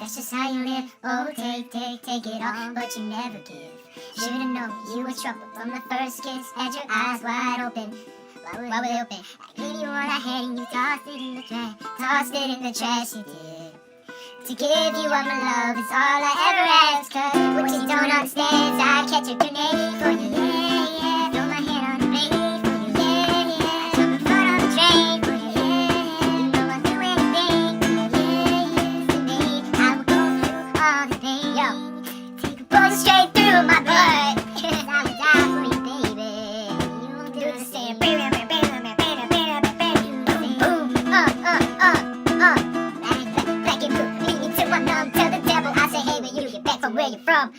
That's just how you live. Oh, take it all, but you never give. Should've known you were trouble from the first kiss. Had your eyes wide open. Why were they open? I gave you what I had and you tossed it in the trash. Tossed it in the trash, you did. To give you all my love is all I ever ask. Cause what you don't understand is I catch a grenade for you, yeah, yeah. Throw my hand on the blade for you, yeah, yeah. I jump in front of the train for you, yeah, yeah. You know I'll do anything for you, yeah, yeah. Today I will go through all the pain, yo. Take a bullet straight through my blood. Cause I would die for you, baby. You won't do the same. Boom, black and blue. Tell the devil I say, hey, when you get back from where you're from.